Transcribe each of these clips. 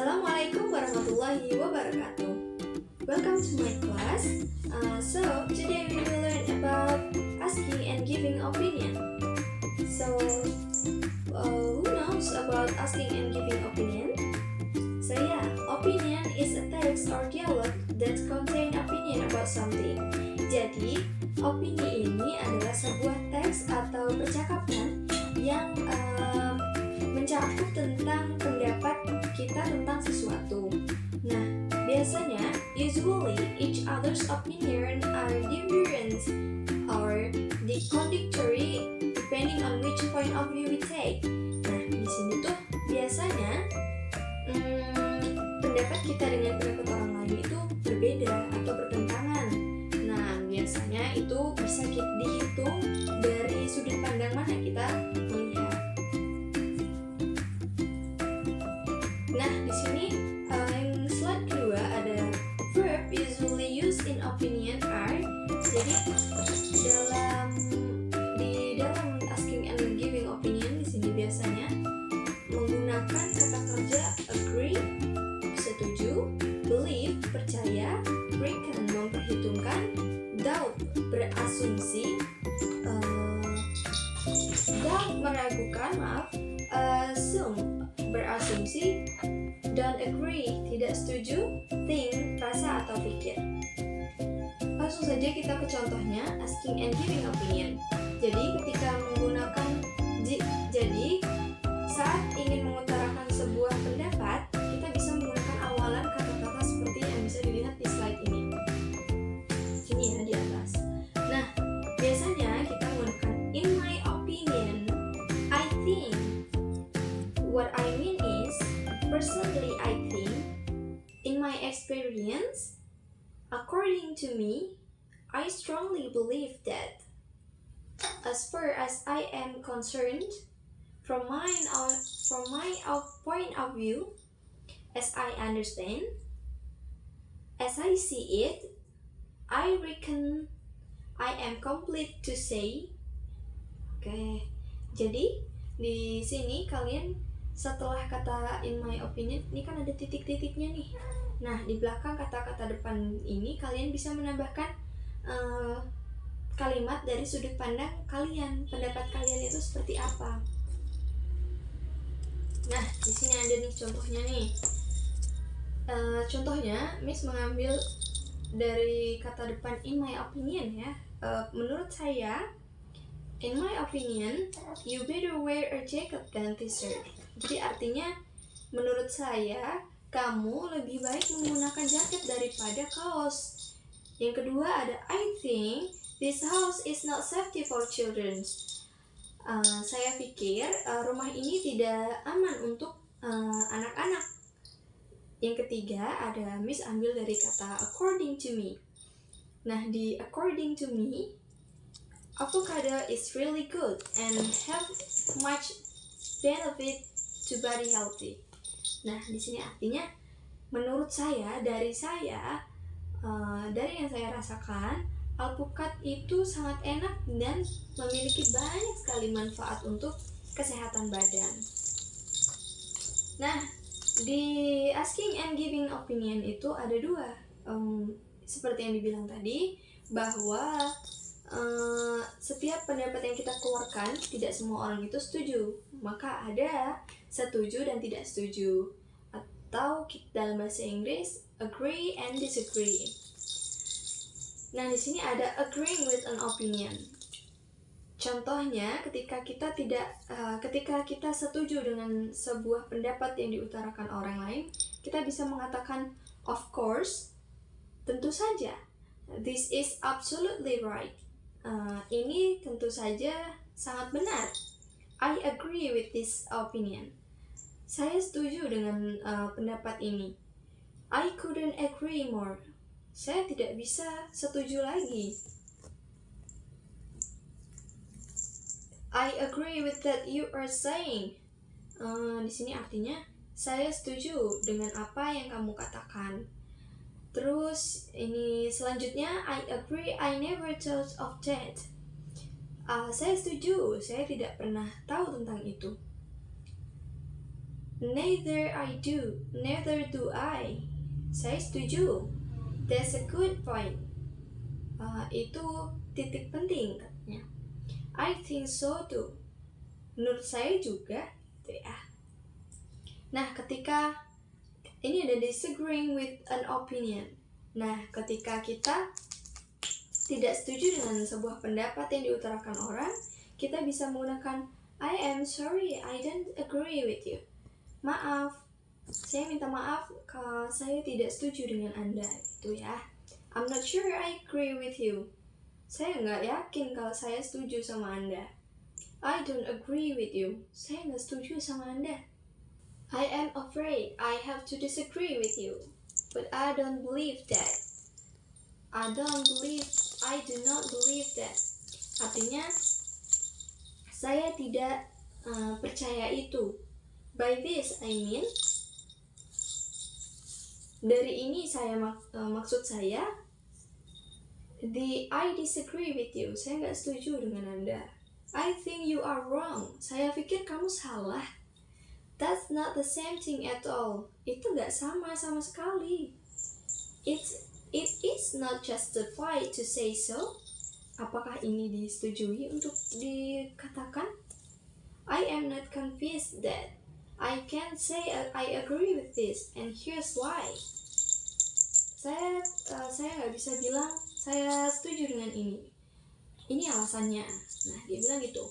Assalamualaikum warahmatullahi wabarakatuh. Welcome to my class. So today we will learn about asking and giving opinion. So who knows about asking and giving opinion? So yeah, opinion is a text or dialogue that contain opinion about something. Jadi opini ini adalah sebuah teks atau percakapan yang mencakup tentang pendapat kita tentang sesuatu. Nah, biasanya, usually each other's opinion are different or contradictory depending on which point of view we take. Nah, di sini tuh biasanya pendapat kita dengan pendapat orang lain itu berbeda atau bertentangan. Nah, biasanya itu bisa dihitung dari sudut pandang mana kita melihat. Nah, di sini yang slide kedua ada verb usually used in opinion are. Jadi di dalam asking and giving opinion di sini biasanya menggunakan kata kerja agree, setuju, believe, percaya, reckon, memperhitungkan, doubt, berasumsi, meragukan, assume, berasumsi, don't agree, tidak setuju, think, rasa atau pikir. Langsung saja kita ke contohnya, asking and giving opinion. Jadi ketika menggunakan saat ingin mengutarakan sebuah pendapat, kita bisa menggunakan awalan kata-kata seperti yang bisa dilihat di slide ini. Sini ya, di atas. Nah, biasanya kita menggunakan in my opinion, I think. What I mean is, personally I think, in my experience, according to me, I strongly believe that. As far as I am concerned, from my point of view, as I understand, as I see it, I reckon I am complete to say. Oke, jadi di sini kalian setelah kata in my opinion, ini kan ada titik-titiknya nih. Nah, di belakang kata-kata depan ini kalian bisa menambahkan kalimat dari sudut pandang kalian, pendapat kalian itu seperti apa. Nah, di sini ada nih contohnya nih. Contohnya, Miss mengambil dari kata depan in my opinion ya. Menurut saya, in my opinion, you better wear a jacket than t-shirt. Jadi artinya, menurut saya, kamu lebih baik menggunakan jaket daripada kaos. Yang kedua ada I think this house is not safety for children. Saya pikir rumah ini tidak aman untuk anak-anak. Yang ketiga ada Miss ambil dari kata according to me. Nah, di according to me, avocado is really good and have much benefit to body healthy. Nah, di sini artinya menurut saya, dari yang saya rasakan, alpukat itu sangat enak dan memiliki banyak sekali manfaat untuk kesehatan badan. Nah, di asking and giving opinion itu ada dua, seperti yang dibilang tadi, bahwa setiap pendapat yang kita keluarkan tidak semua orang itu setuju, maka ada setuju dan tidak setuju, atau dalam bahasa Inggris agree and disagree. Nah, di sini ada agreeing with an opinion. Contohnya, ketika kita setuju dengan sebuah pendapat yang diutarakan orang lain, kita bisa mengatakan of course, tentu saja. This is absolutely right. Ini tentu saja sangat benar. I agree with this opinion. Saya setuju dengan pendapat ini. I couldn't agree more. Saya tidak bisa setuju lagi. I agree with that you are saying. Di sini artinya saya setuju dengan apa yang kamu katakan. Terus ini selanjutnya I agree, I never thought of that. Saya setuju, saya tidak pernah tahu tentang itu. Neither do I. Saya setuju. That's a good point. Itu titik penting katanya. I think so too. Menurut saya juga, gitu ya. Nah, ketika ini ada disagreeing with an opinion. Nah, ketika kita tidak setuju dengan sebuah pendapat yang diutarakan orang, kita bisa menggunakan I am sorry, I don't agree with you. Maaf, saya minta maaf kalau saya tidak setuju dengan Anda, gitu ya. I'm not sure I agree with you. Saya nggak yakin kalau saya setuju sama Anda. I don't agree with you. Saya nggak setuju sama Anda. I am afraid I have to disagree with you, but I don't believe that. I do not believe that. Artinya, saya tidak percaya itu. By this, I mean, dari ini saya maksud saya, I disagree with you. Saya nggak setuju dengan Anda. I think you are wrong. Saya pikir kamu salah. That's not the same thing at all. Itu nggak sama sekali. It is not justified to say so. Apakah ini disetujui untuk dikatakan? I am not convinced that. I can't say I agree with this, and here's why. Saya nggak bisa bilang saya setuju dengan ini. Ini alasannya. Nah, dia bilang gitu.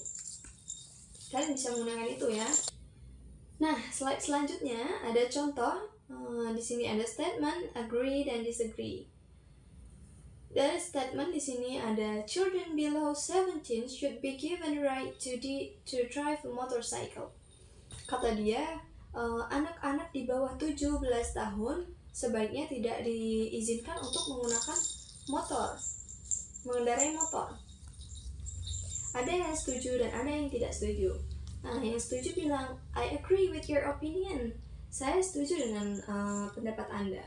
Kalian bisa menggunakan itu ya. Nah, slide selanjutnya ada contoh. Di sini ada statement, agree dan disagree. Dari statement di sini ada children below 17 should be given right to drive a motorcycle. Kata dia, anak-anak di bawah 17 tahun sebaiknya tidak diizinkan untuk mengendarai motor. Ada yang setuju dan ada yang tidak setuju. Nah, yang setuju bilang, I agree with your opinion. Saya setuju dengan pendapat Anda.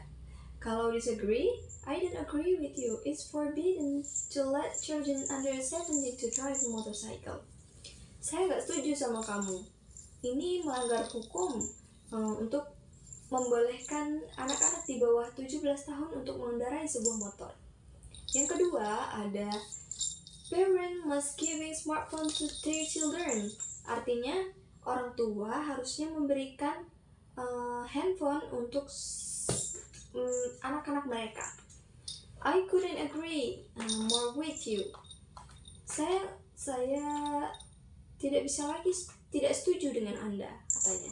Kalau disagree, I don't agree with you. It's forbidden to let children under 17 to drive a motorcycle. Saya nggak setuju sama kamu. Ini melanggar hukum untuk membolehkan anak-anak di bawah 17 tahun untuk mengendarai sebuah motor. Yang kedua ada parent must giving smartphone to their children. Artinya orang tua harusnya memberikan handphone untuk anak-anak mereka. I couldn't agree more with you. Saya tidak setuju dengan Anda, katanya.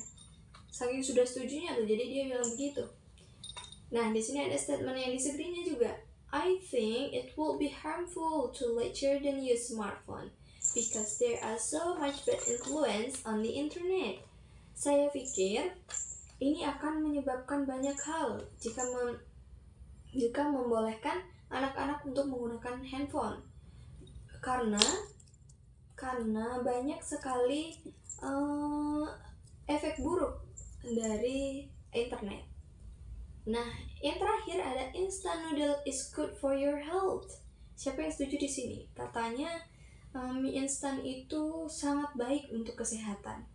Saking sudah setujunya tuh, jadi dia bilang begitu. Nah, di sini ada statement yang disagree-nya juga. I think it will be harmful to let children use smartphone because there are so much bad influence on the internet. Saya pikir ini akan menyebabkan banyak hal jika membolehkan anak-anak untuk menggunakan handphone. Karena banyak sekali efek buruk dari internet. Nah, yang terakhir ada instant noodle is good for your health. Siapa yang setuju di sini? Katanya mie instan itu sangat baik untuk kesehatan.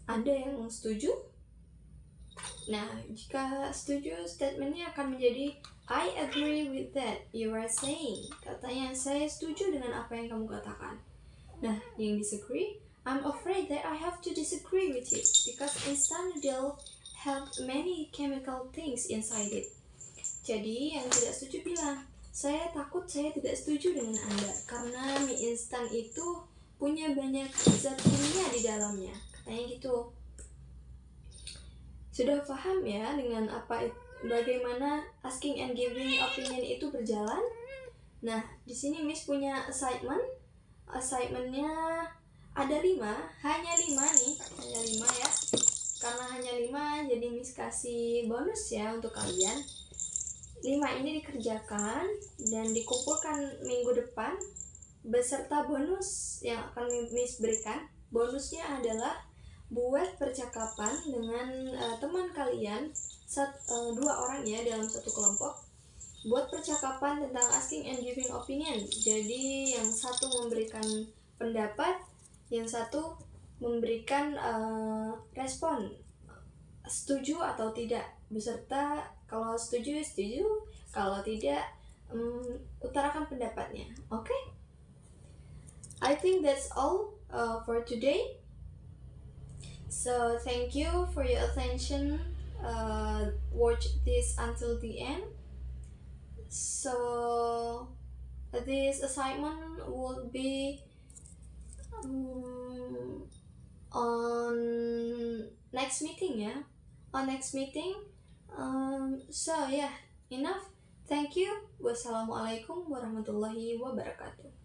Ada yang setuju? Nah, jika setuju, statementnya akan menjadi I agree with that you are saying. Katanya, saya setuju dengan apa yang kamu katakan. Nah, yang disagree, I'm afraid that I have to disagree with you because instant noodle have many chemical things inside it. Jadi, yang tidak setuju bilang, saya takut saya tidak setuju dengan Anda karena mie instan itu punya banyak zat kimia di dalamnya. Katanya gitu. Sudah paham ya dengan bagaimana asking and giving opinion itu berjalan? Nah, di sini Miss punya assignment. Assignmentnya ada 5, hanya 5 ya. Karena hanya 5, jadi Miss kasih bonus ya untuk kalian. 5 ini dikerjakan dan dikumpulkan minggu depan beserta bonus yang akan Miss berikan. Bonusnya adalah buat percakapan dengan teman kalian, 2 orang ya dalam satu kelompok. Buat percakapan tentang asking and giving opinion. Jadi yang satu memberikan pendapat, yang satu memberikan respon setuju atau tidak, beserta kalau setuju, kalau tidak, utarakan pendapatnya. Okay? I think that's all for today. So thank you for your attention. Watch this until the end. So this assignment will be on next meeting, yeah, on next meeting. So yeah, enough. Thank you. Wassalamualaikum warahmatullahi wabarakatuh.